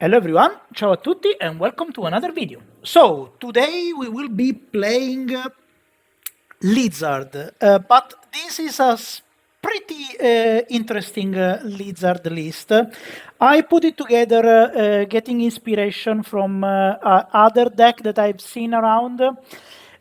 Hello everyone, ciao a tutti and welcome to another video. So, today we will be playing Lizard, but this is a pretty interesting Lizard list. I put it together getting inspiration from other deck that I've seen around.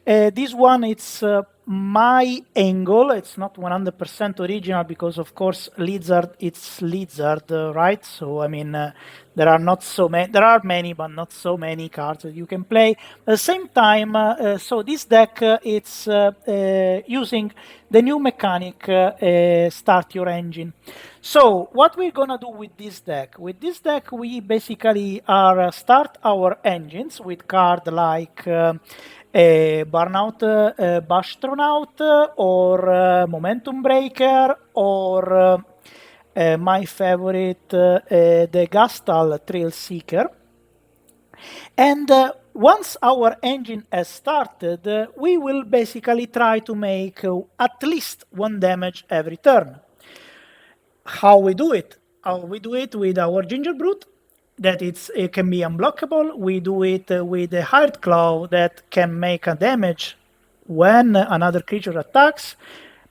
This one, it's my angle. It's not 100% original because, of course, Lizard, it's Lizard, right? So, I mean, there are not so many. There are many, but not so many cards that you can play. At the same time, so this deck, it's using the new mechanic, Start Your Engine. So, what we're gonna do with this deck? With this deck, we basically are start our engines with card like Burnout Bashtronaut or Momentum Breaker or my favorite, the Gastal Thrillseeker. And once our engine has started, we will basically try to make at least 1 damage every turn. How we do it? We do it with our Gingerbrute, that it can be unblockable. We do it with a Hired Claw that can make a damage when another creature attacks.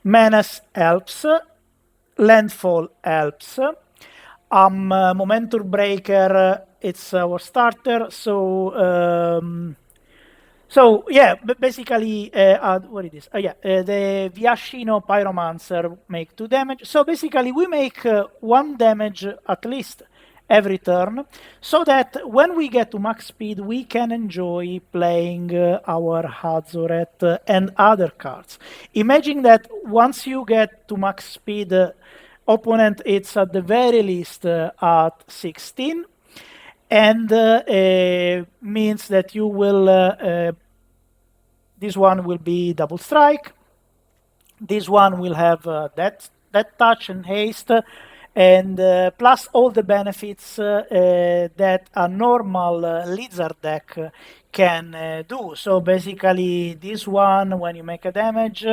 Menace helps. Landfall helps. Momentum Breaker, it's our starter. So yeah, basically, what it is? The Viashino Pyromancer make 2 damage. So basically, we make 1 damage at least every turn, so that when we get to max speed, we can enjoy playing our Hazoret and other cards. Imagine that once you get to max speed, opponent it's at the very least at 16, and means that you will, this one will be double strike, this one will have that touch and haste, and plus all the benefits that a normal Lizard deck can do. So basically, this one, when you make a damage,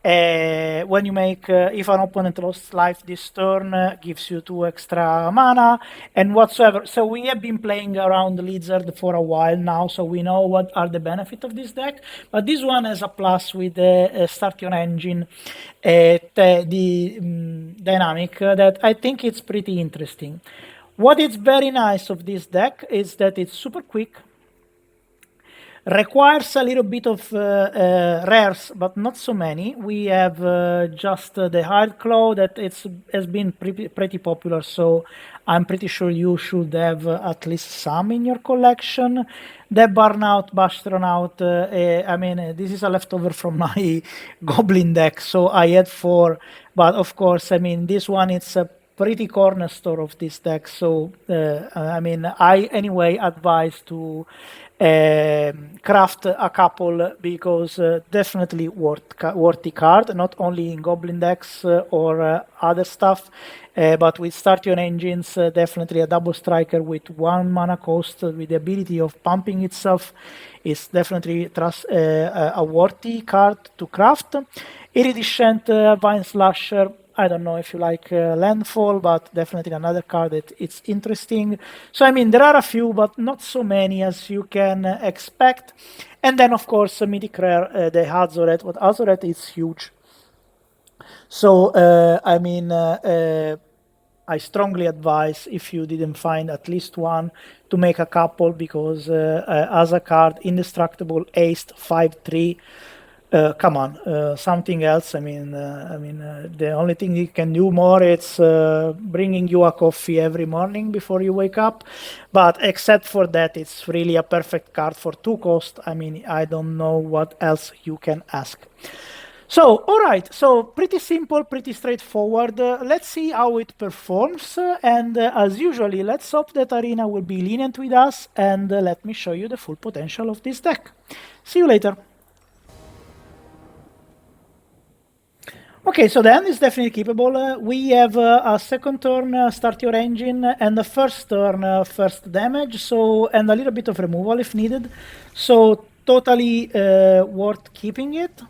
when you make, if an opponent lost life this turn, gives you 2 extra mana and whatsoever. So we have been playing around Lizard for a while now, so we know what are the benefits of this deck. But this one has a plus with the Start Your Engine, the dynamic that I think it's pretty interesting. What is very nice of this deck is that it's super quick, requires a little bit of rares, but not so many. We have just the Hired Claw that has been pretty popular, so I'm pretty sure you should have at least some in your collection. The Burnout Bashtronaut, I mean, this is a leftover from my Goblin deck, so I had 4, but of course, I mean, this one, it's a pretty cornerstone of this deck, so I mean, I anyway advise to craft a couple, because definitely worthy card, not only in Goblin decks or other stuff, but with Start Your Engines, definitely a double striker with 1 mana cost with the ability of pumping itself is definitely a worthy card to craft. Iridescent Vinelasher, I don't know if you like Landfall, but definitely another card that it's interesting. So, I mean, there are a few, but not so many as you can expect. And then, of course, Mythic Rare, the Hazoret. But Hazoret is huge. So, I mean, I strongly advise, if you didn't find at least one, to make a couple, because as a card, indestructible, aced, 5/3. Come on, something else. I mean, the only thing you can do more is bringing you a coffee every morning before you wake up. But except for that, it's really a perfect card for 2 cost. I mean, I don't know what else you can ask. So, all right, so pretty simple, pretty straightforward. Let's see how it performs. And as usually, let's hope that Arena will be lenient with us. And let me show you the full potential of this deck. See you later. Okay, so the end is definitely keepable. We have a second turn, Start Your Engine, and the first turn, first damage, so, and a little bit of removal if needed. So totally worth keeping it.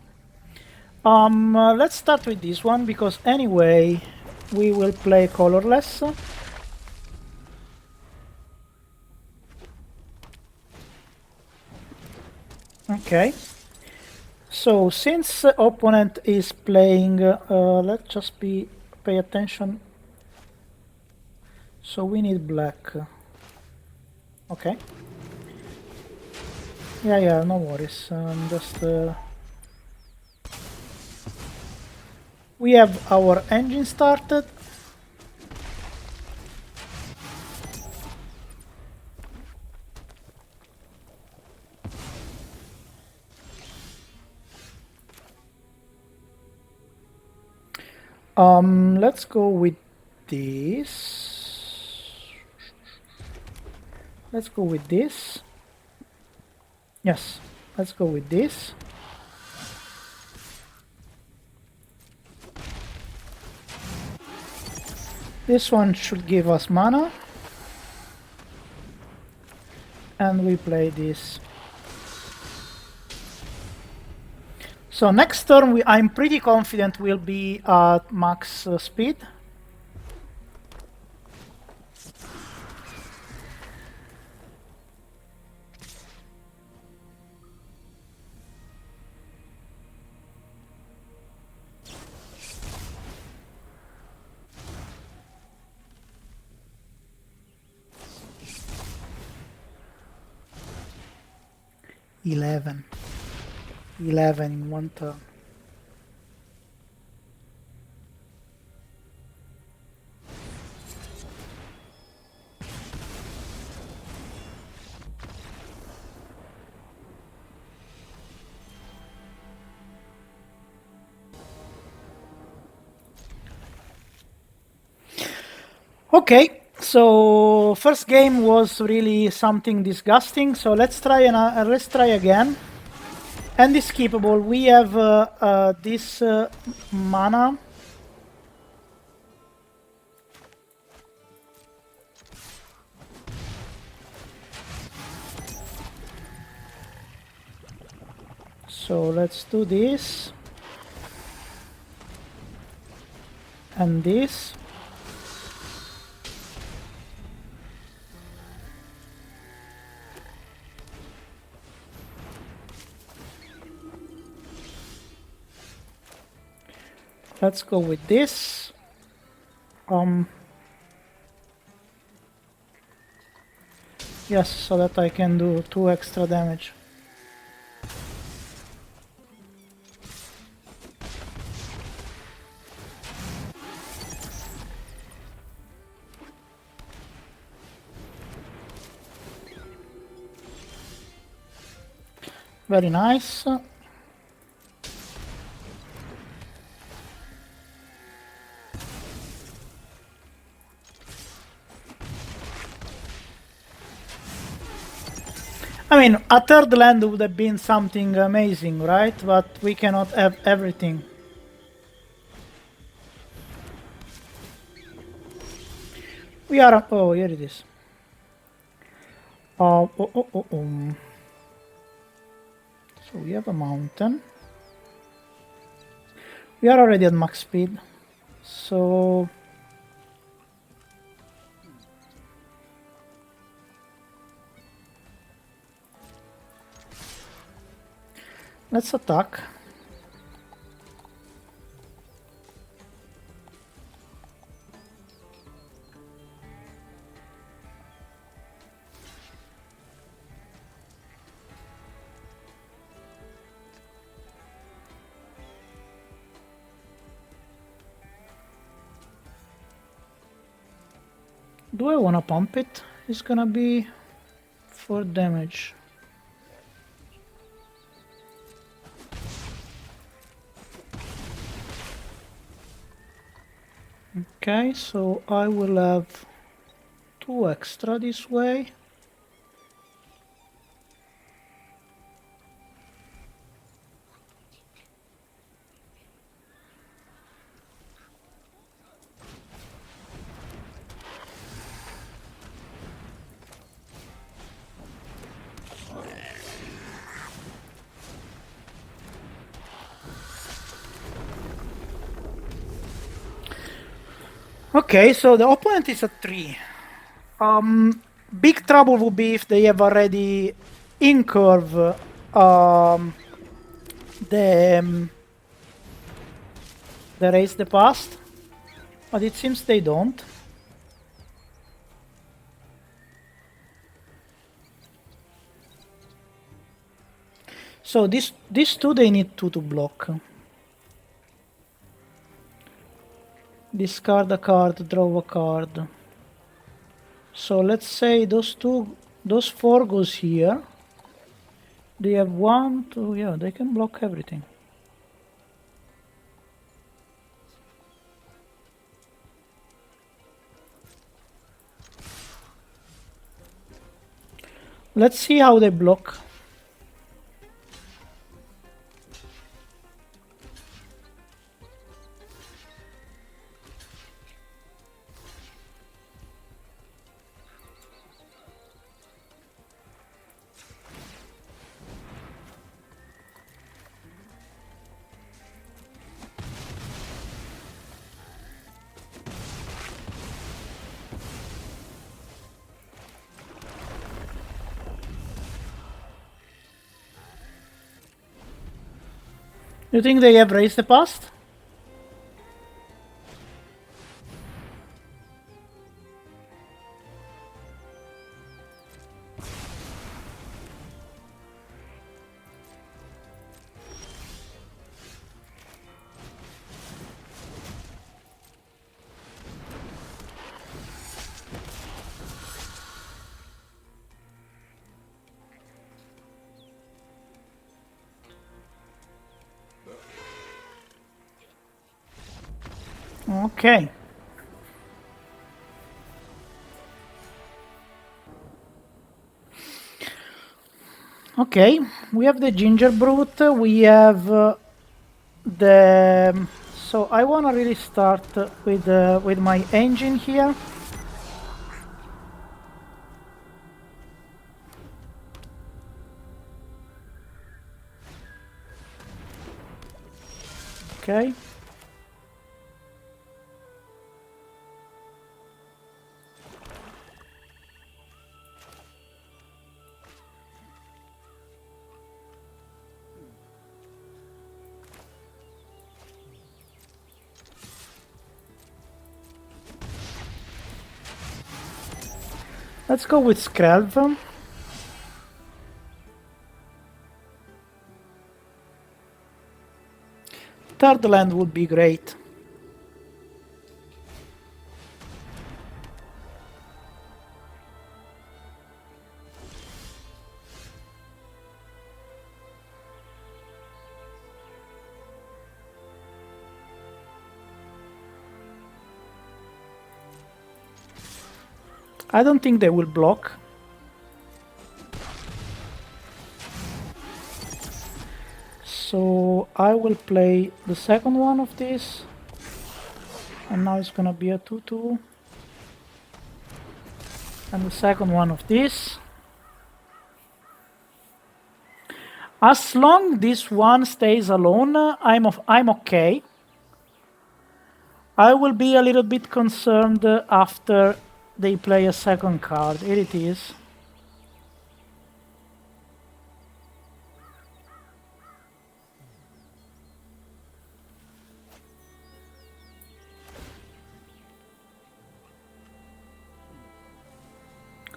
Let's start with this one, because anyway, we will play colorless. Okay. So since opponent is playing, let's just pay attention. So we need black. Okay. Yeah, no worries. Just we have our engine started. Let's go with this. Let's go with this. Yes, let's go with this. This one should give us mana. And we play this. So next turn, I'm pretty confident we'll be at max speed. Eleven in one turn. Okay, so first game was really something disgusting. So let's try again. And is skippable. We have this mana. So let's do this. And this. Let's go with this. Yes, so that I can do 2 extra damage. Very nice. I mean, a third land would have been something amazing, right? But we cannot have everything. We are... Oh, here it is. So we have a mountain. We are already at max speed. So... let's attack. Do I want to pump it? It's gonna be 4 damage. Okay, so I will have 2 extra this way. Okay, so the opponent is at 3. Big trouble would be if they have already incurve the raise the past, but it seems they don't. So these two they need two to block. Discard a card, draw a card. So let's say those four goes here. They have 1, 2, yeah, they can block everything. Let's see how they block. You think they have raised the past? Okay. Okay, we have the Gingerbrute, we have the... So I want to really start with my engine here. Okay. Let's go with Skrelv. Third land would be great. I don't think they will block. So I will play the second one of this. And now it's gonna be a 2-2. And the second one of this. As long this one stays alone, I'm okay. I will be a little bit concerned after they play a second card. Here it is.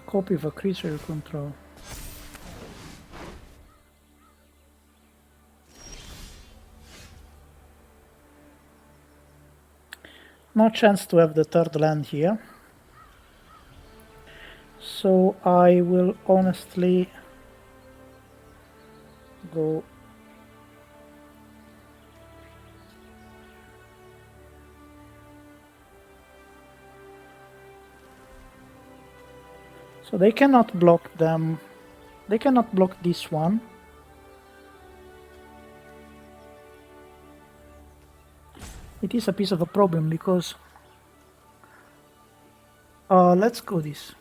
Copy of a creature you control. No chance to have the third land here. So I will honestly go so they cannot block them. They cannot block this one. It is a piece of a problem because let's go this.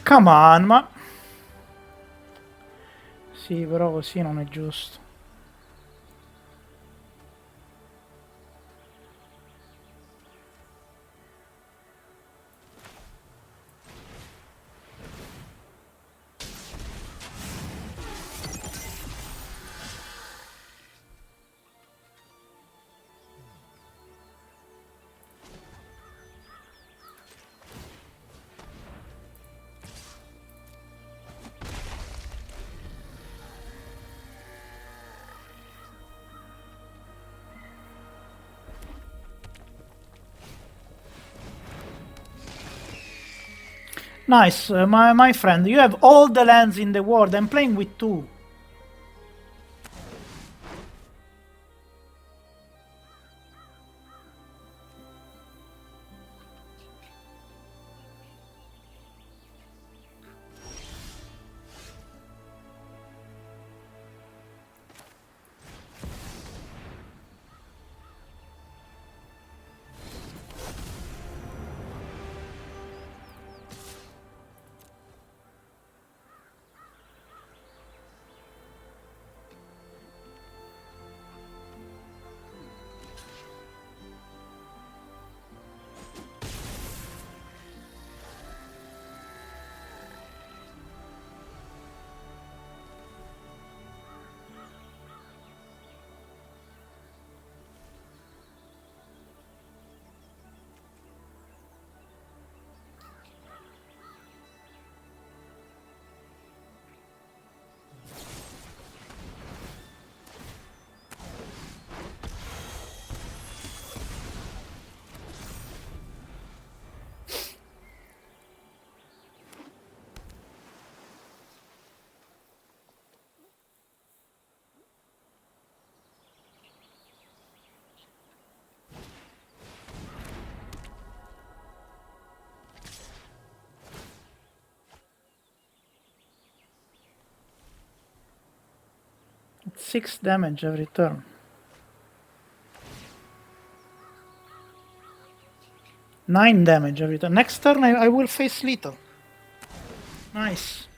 Come on, ma... Sì, però così non è giusto. Nice, my friend. You have all the lands in the world. I'm playing with 2. It's 6 damage every turn. 9 damage every turn. Next turn I will face lethal. Nice.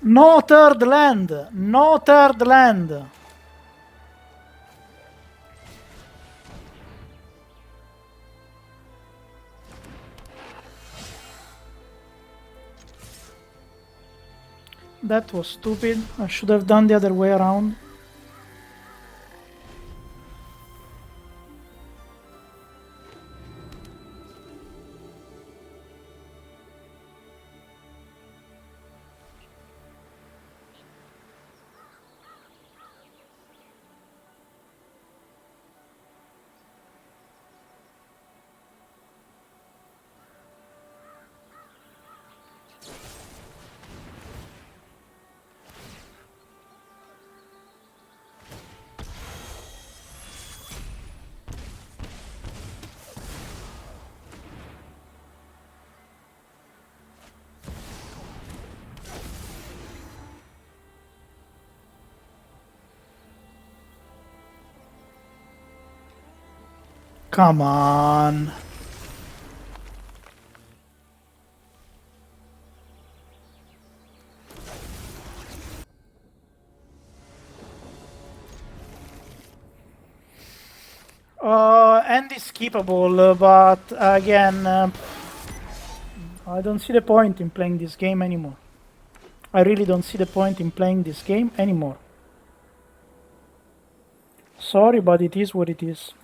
No third land! No third land! That was stupid. I should have done the other way around. Come on. And is skippable, but again, I don't see the point in playing this game anymore. I really don't see the point in playing this game anymore. Sorry, but it is what it is.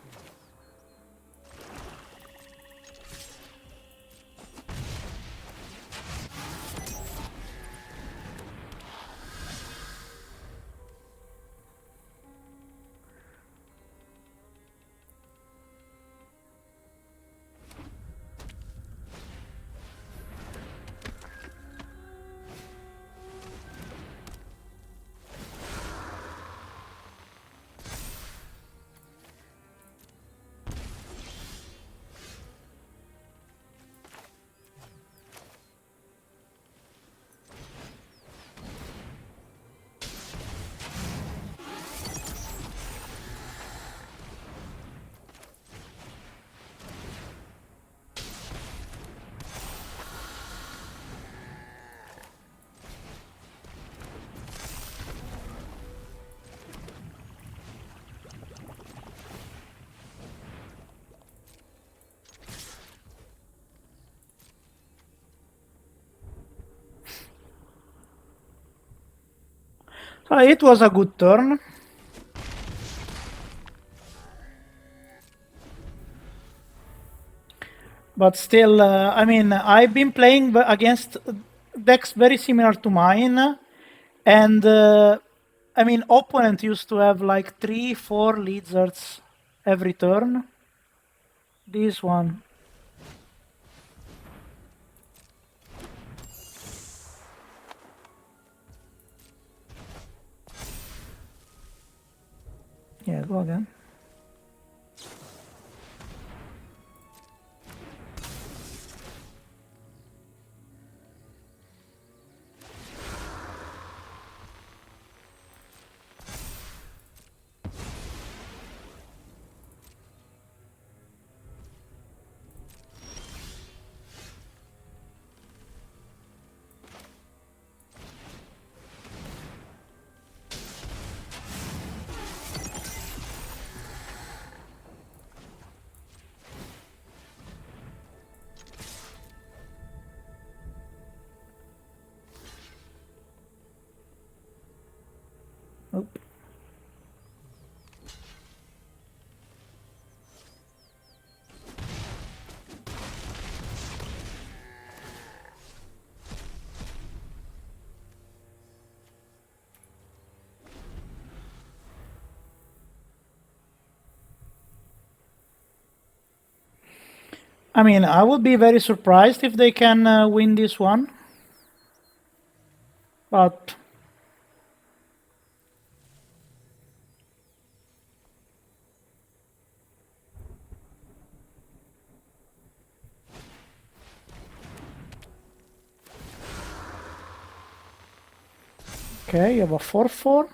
So it was a good turn. But still, I mean, I've been playing against decks very similar to mine, and I mean, opponent used to have like 3-4 lizards every turn. This one. Yeah, go again. Nope. I mean, I would be very surprised if they can win this one. But okay, you have a 4-4.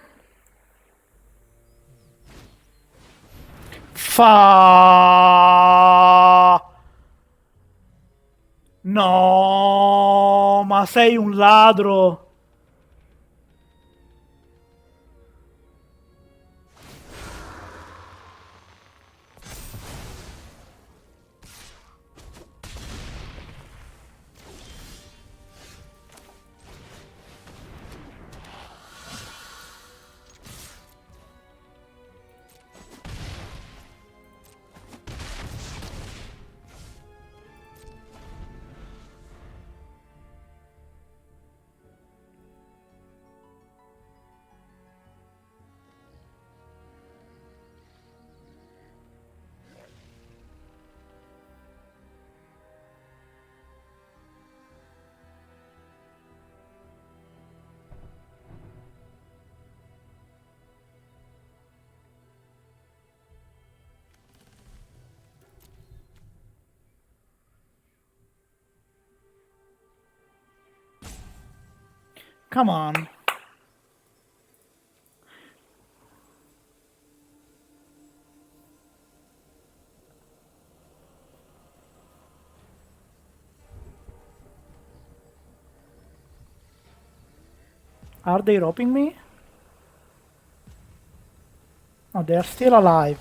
No, ma sei un ladro. Come on. Are they roping me? No, they are still alive.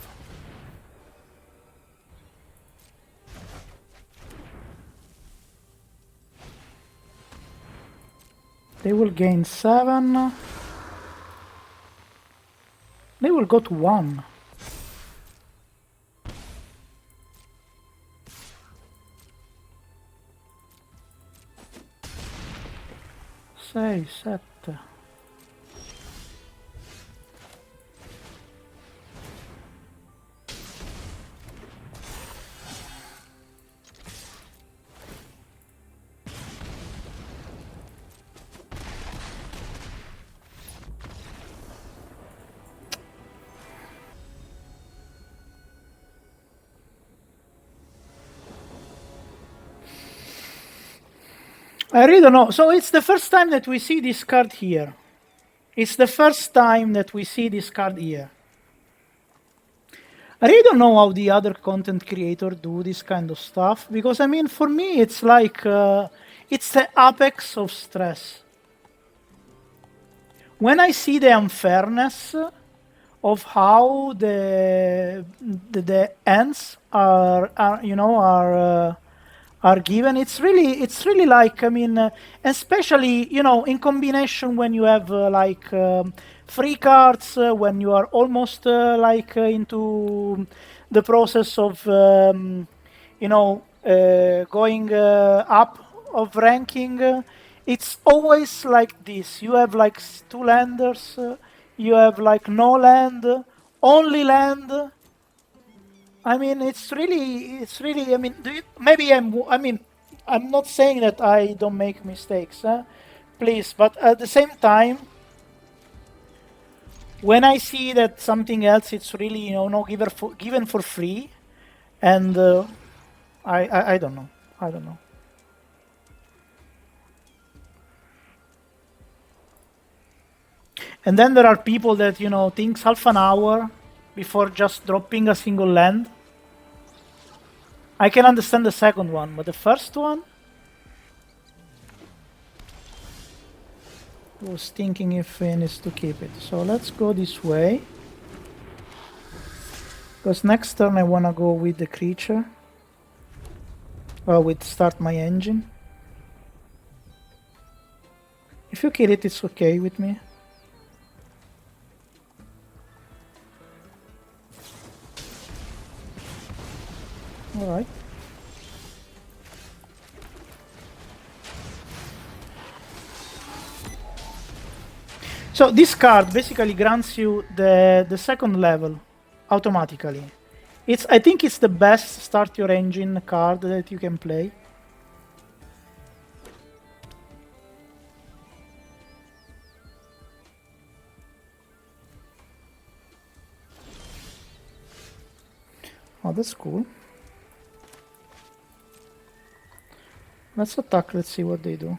They will gain 7. They will go to 1. Sei, 7. I really don't know. So it's the first time that we see this card here. It's the first time that we see this card here. I really don't know how the other content creators do this kind of stuff, because I mean, for me, it's like, it's the apex of stress. When I see the unfairness of how the ends are are given. It's really like, I mean, especially, you know, in combination when you have like free cards, when you are almost like into the process of you know, going up of ranking. It's always like this. You have like two landers, you have like no land, only land. I mean, it's really. I mean, maybe I mean, I'm not saying that I don't make mistakes, please. But at the same time, when I see that something else, it's really, you know, no given for free, and I don't know. I don't know. And then there are people that, you know, thinks half an hour before just dropping a single land. I can understand the second one, but the first one, I was thinking if he needs to keep it. So let's go this way. Because next turn I want to go with the creature. Well, with start my engine. If you kill it, it's okay with me. Alright. So this card basically grants you the second level automatically. I think it's the best start your engine card that you can play. Oh, that's cool. Let's attack, let's see what they do.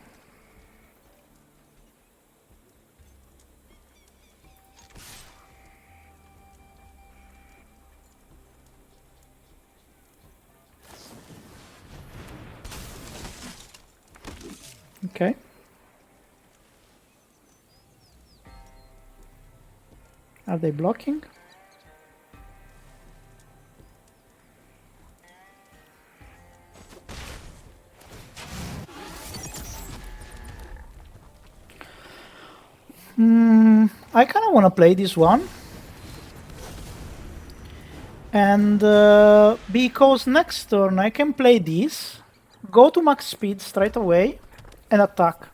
Okay. Are they blocking? I kind of want to play this one. And because next turn I can play this, go to max speed straight away, and attack.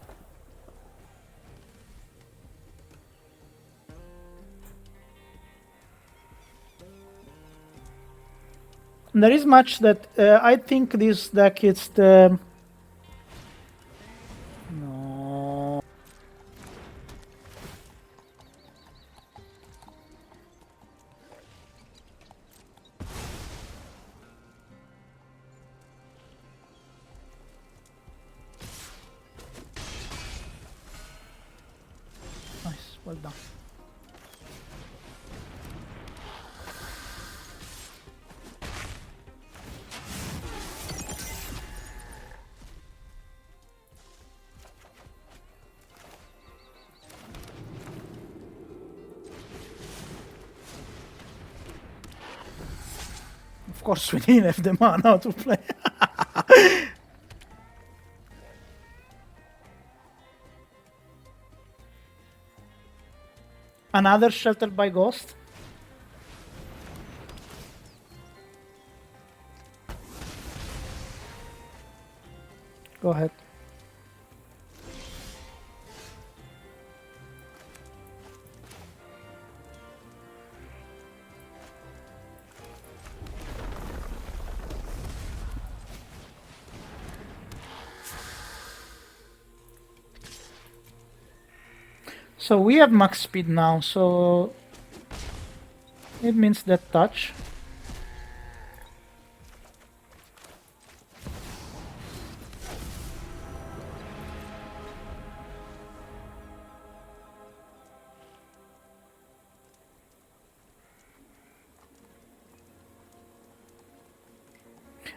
There is much that I think this deck is the... No. Nice, well done. Of course we didn't have the mana to play. Another Sheltered by Ghost. Go ahead. So we have max speed now, so it means that touch.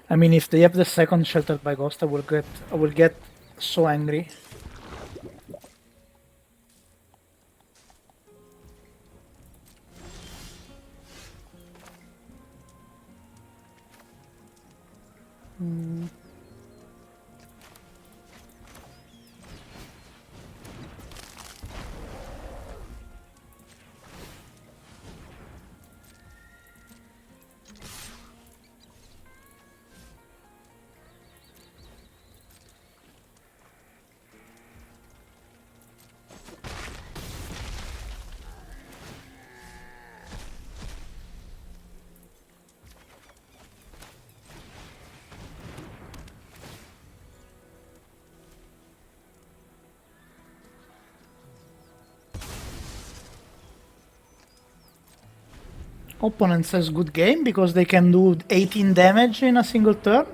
I mean, if they have the second Sheltered by Ghost, I will get so angry. Opponent says good game because they can do 18 damage in a single turn.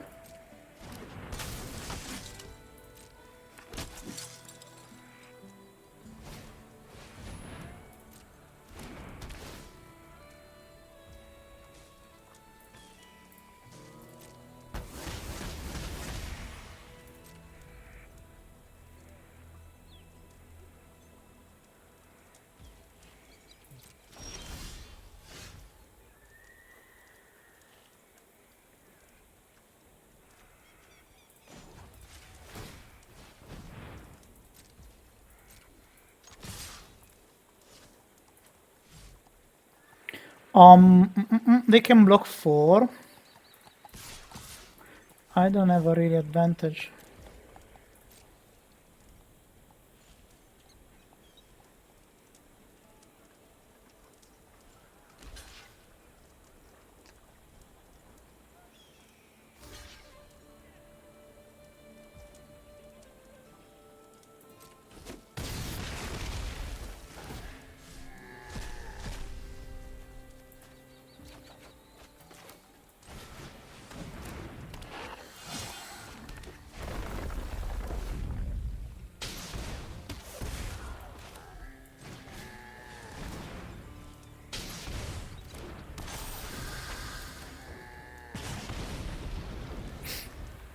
They can block 4. I don't have a really advantage.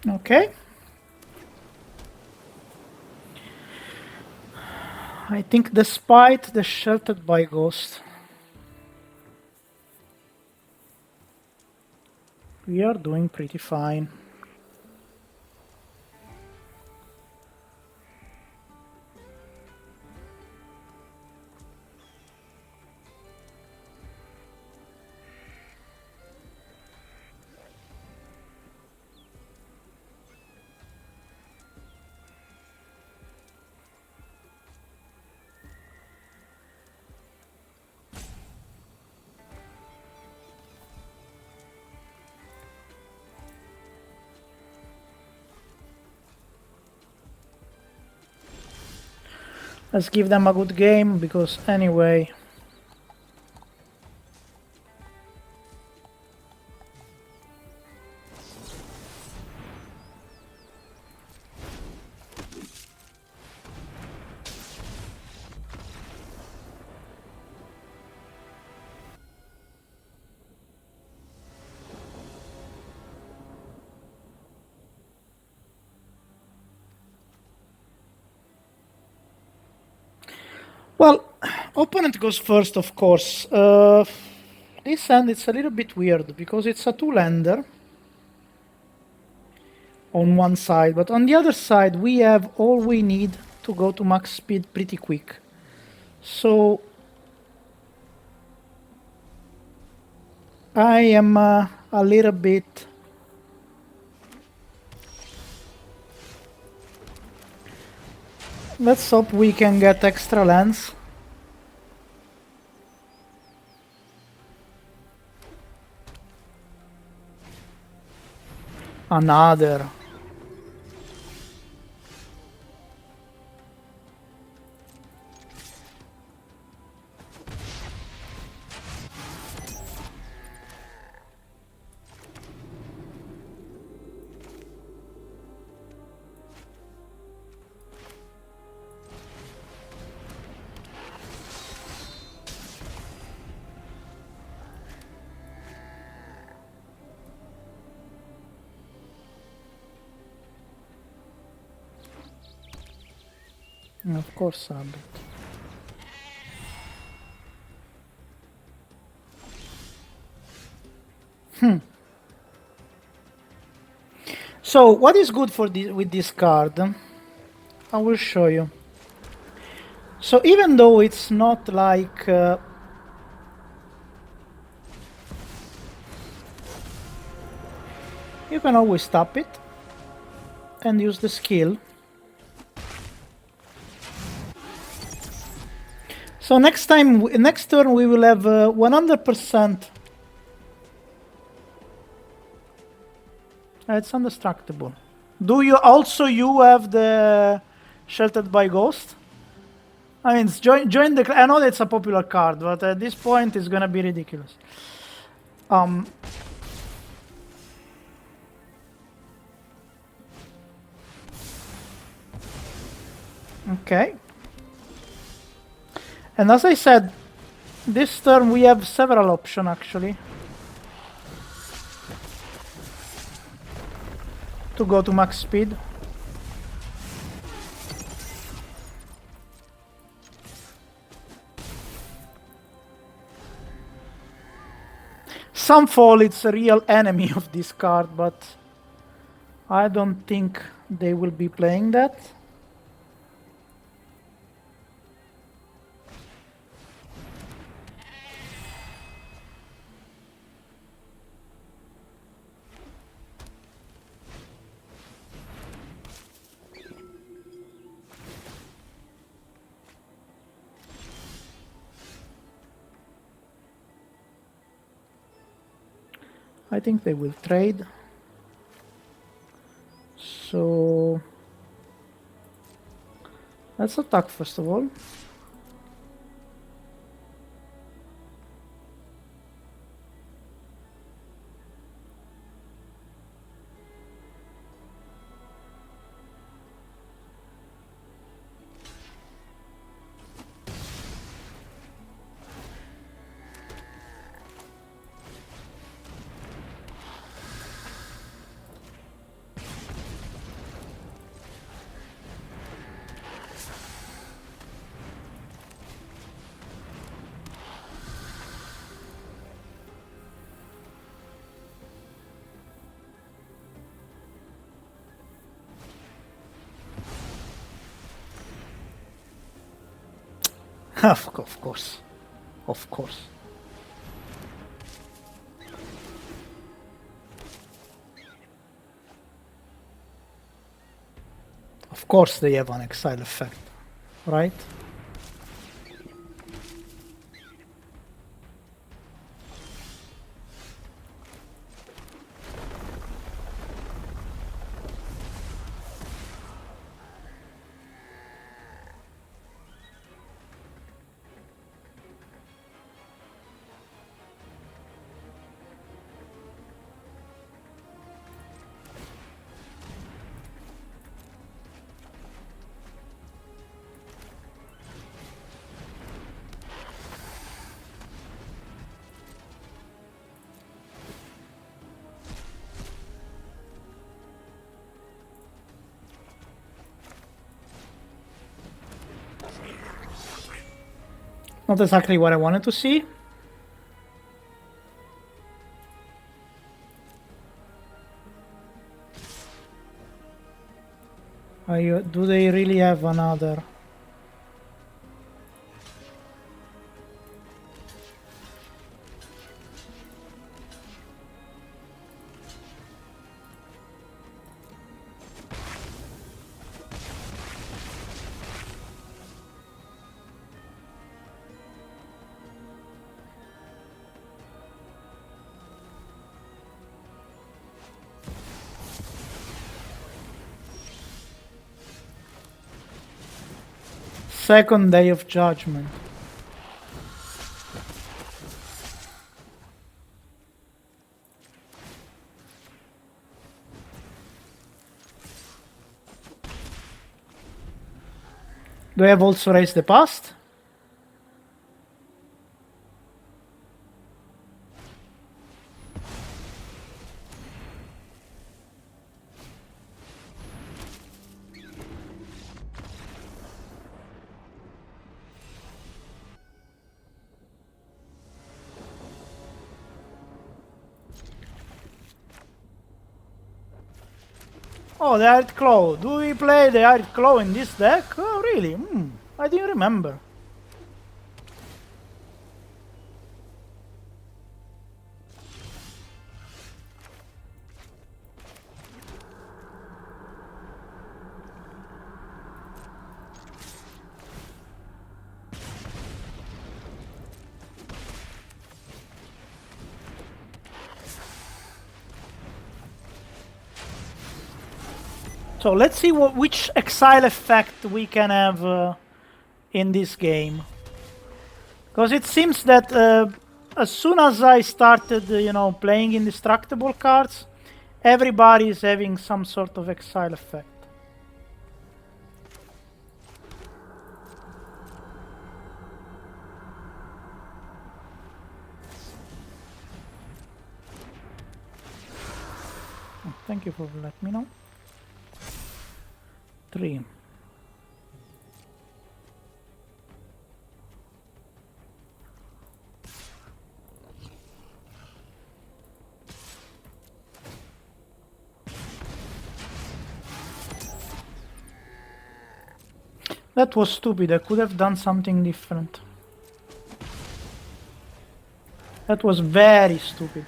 Okay. I think despite the Sheltered by Ghost, we are doing pretty fine. Let's give them a good game, because anyway... Well, opponent goes first, of course. This hand it's a little bit weird, because it's a 2-lander on one side, but on the other side we have all we need to go to max speed pretty quick. So I am a little bit... Let's hope we can get extra lands. Another. Of course, Rabbit. So, what is good for with this card? I will show you. So, even though it's not like... you can always tap it and use the skill. So next turn we will have 100%. It's indestructible. Do you also have the Sheltered by Ghost? I mean, join the. I know it's a popular card, but at this point it's gonna be ridiculous. Okay. And as I said, this turn we have several options actually. To go to max speed. Sunfall, it's a real enemy of this card, but I don't think they will be playing that. I think they will trade. So let's attack first of all. Of course. Of course. Of course they have an exile effect, right? Not exactly what I wanted to see. Do they really have another? Second Day of Judgment. Do I have also raised the past? Oh, the Ired Claw. Do we play the Ired Claw in this deck? Oh, really? I didn't remember. So let's see which exile effect we can have in this game. Because it seems that as soon as I started, you know, playing indestructible cards, everybody is having some sort of exile effect. Oh, thank you for letting me know. 3. That was stupid. I could have done something different. That was very stupid.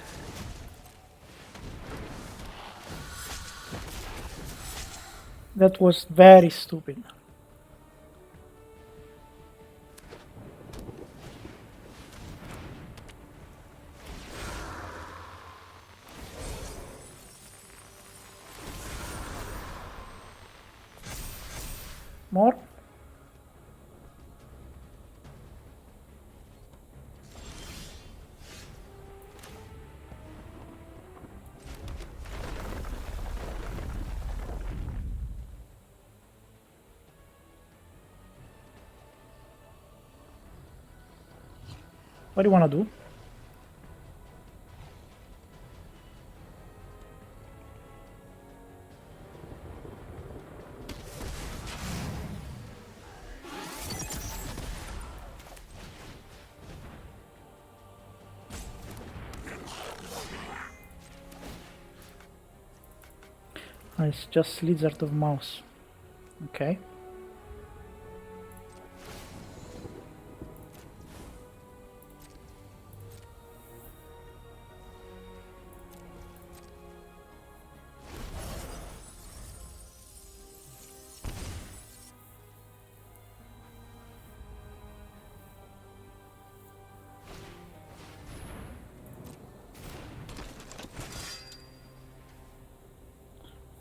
That was very stupid. More? What do you want to do? Oh, it's just Lizard of Mouse. Okay.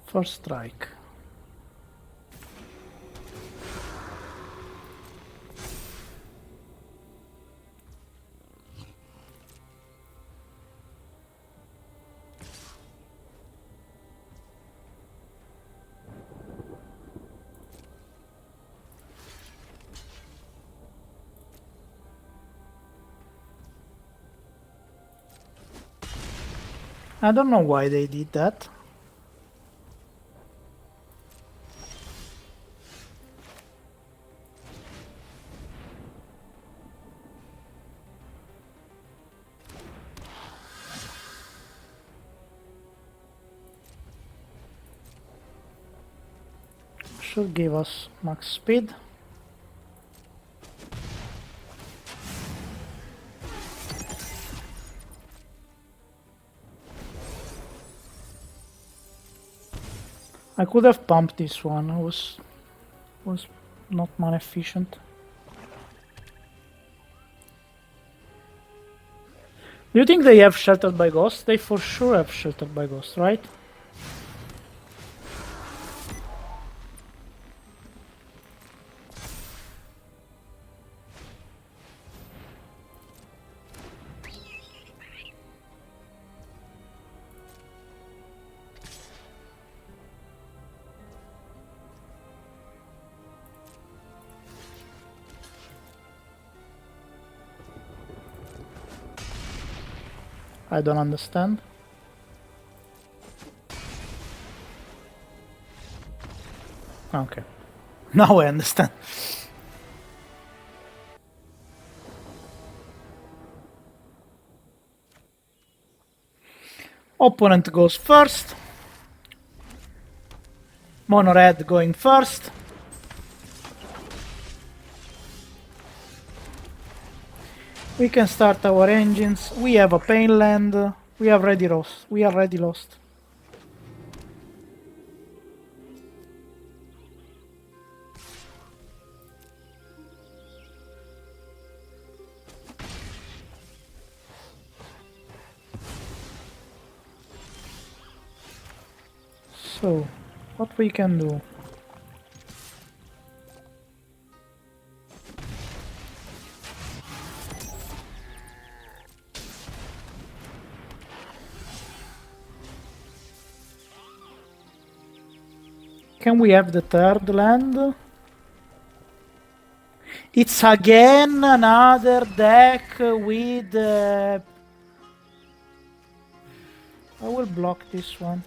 First strike. I don't know why they did that. Should give us max speed. I could have pumped this one. It was not mana efficient. Do you think they have Sheltered by Ghost? They for sure have Sheltered by Ghost, right? I don't understand. Okay. Now I understand. Opponent goes first. Mono red going first. We can start our engines. We have a pain land. We are already lost. We are already lost. So, what we can do? Can we have the third land? It's again another deck with... I will block this one.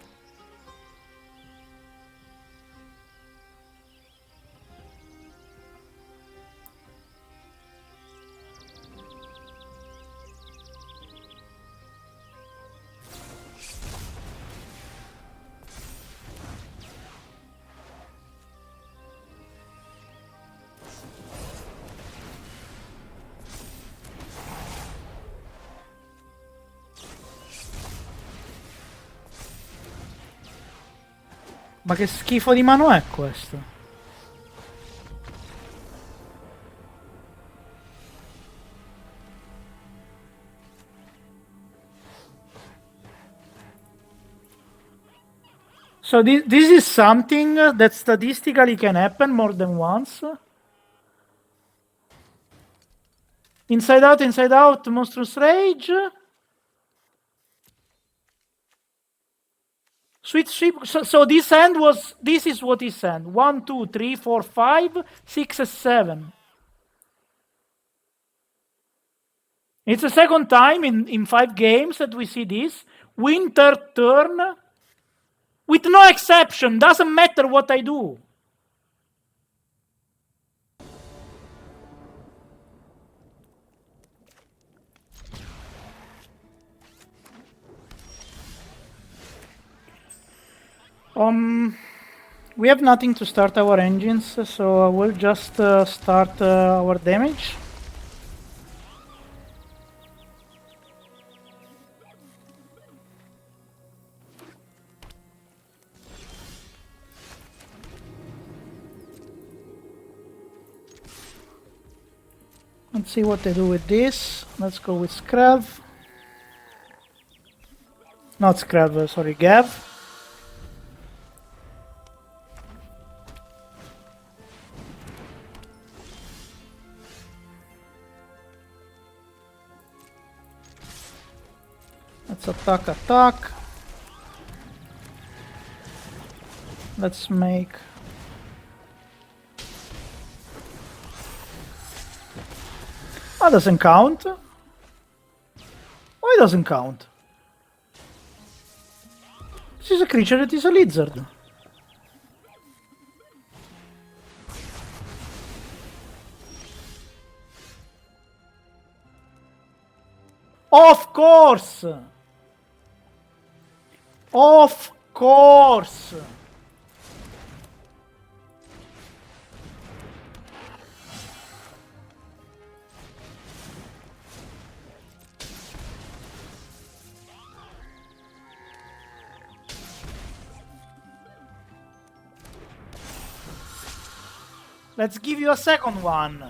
Ma che schifo di mano è questo? So this is something that statistically can happen more than once. Inside out, Monstrous Rage. Sweet Sweep. So this hand was... This is what is hand. 1, 2, 3, 4, 5, 6, 7. It's the second time in 5 games that we see this. Win third turn. With no exception. Doesn't matter what I do. We have nothing to start our engines, so we'll just start our damage. Let's see what they do with this. Let's go with Scrav. Not Scrav, sorry, Gav. Let's attack. Let's make... That doesn't count. Why it doesn't count? This is a creature that is a lizard. Of course! Of course! Let's give you a second one.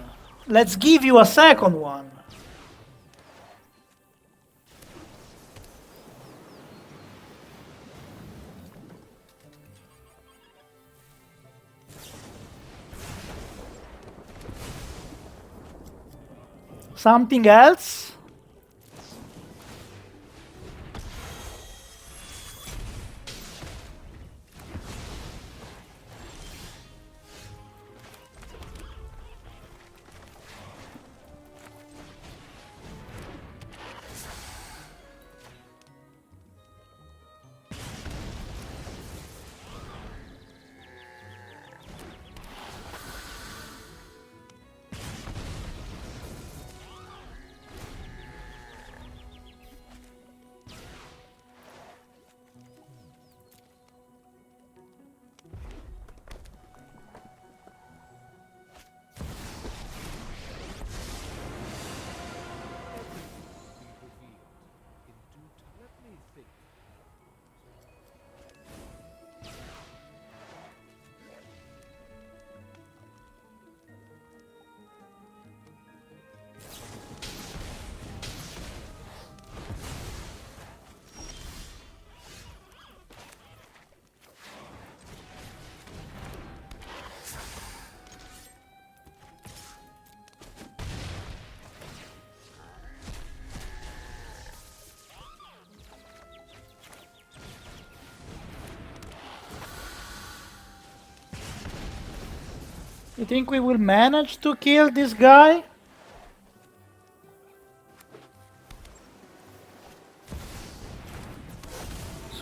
Let's give you a second one. Something else? You think we will manage to kill this guy?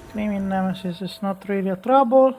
Screaming Nemesis is not really a trouble.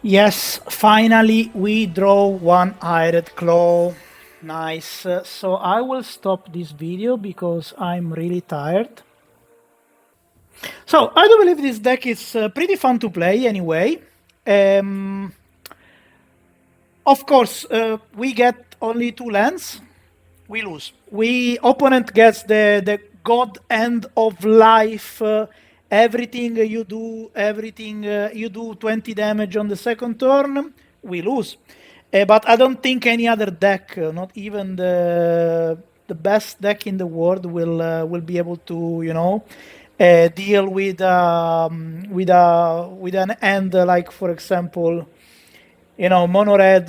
Yes, finally we draw one Ired Claw. Nice. So I will stop this video because I'm really tired. So I do believe this deck is pretty fun to play anyway. Of course, we get only 2 lands. We lose. Opponent gets the god end of life. Everything you do 20 damage on the second turn. We lose. But I don't think any other deck, not even the best deck in the world, will be able to deal with an end like, for example, mono red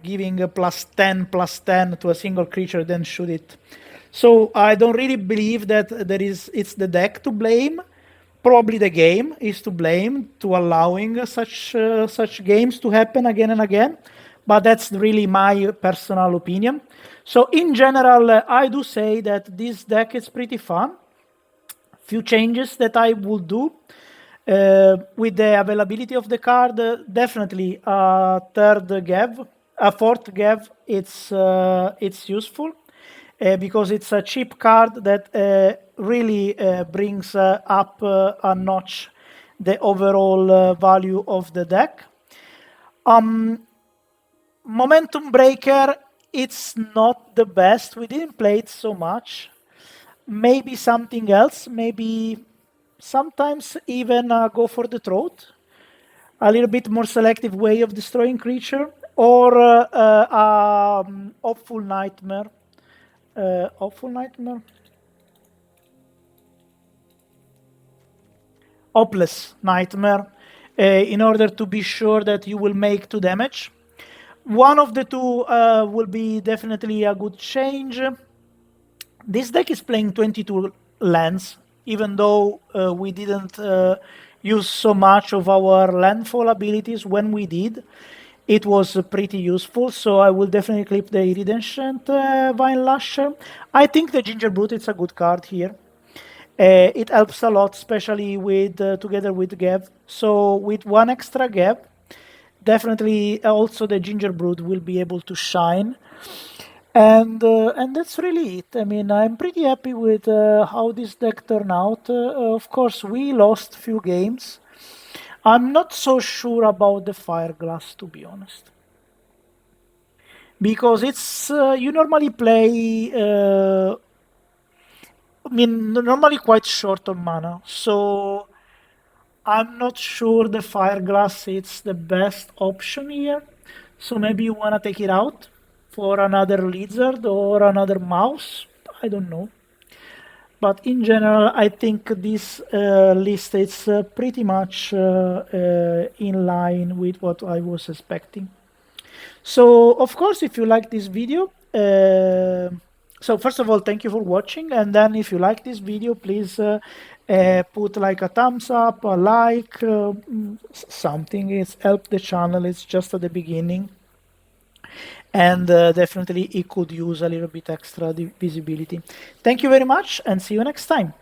giving a +10/+10 to a single creature, then shoot it. So I don't really believe that it's the deck to blame. Probably the game is to blame to allowing such games to happen again and again. But that's really my personal opinion. So in general, I do say that this deck is pretty fun. Few changes that I would do. With the availability of the card, definitely a fourth Gav, it's useful because it's a cheap card that really brings up a notch the overall value of the deck. Momentum Breaker, it's not the best. We didn't play it so much. Maybe something else. Maybe sometimes even go for the throat. A little bit more selective way of destroying creature. Or Awful Nightmare. Awful Nightmare? Hopeless Nightmare. In order to be sure that you will make 2 damage. One of the two will be definitely a good change. This deck is playing 22 lands, even though we didn't use so much of our landfall abilities when we did. It was pretty useful, so I will definitely clip the Iridescent Vinelasher. I think the Gingerbrute is a good card here. It helps a lot, especially with together with Gav. So with 1 extra Gav, definitely also the Gingerbrute will be able to shine. And that's really it. I mean, I'm pretty happy with how this deck turned out. Of course, we lost few games. I'm not so sure about the Fireglass, to be honest. Because it's, you normally play, normally quite short on mana. So I'm not sure the Fireglass is the best option here. So maybe you want to take it out for another lizard or another mouse. I don't know. But in general, I think this list is pretty much in line with what I was expecting. So, of course, if you like this video, so first of all, thank you for watching. And then if you like this video, please put like a thumbs up, a like, something. It's helped the channel. It's just at the beginning. And definitely it could use a little bit extra visibility. Thank you very much and see you next time.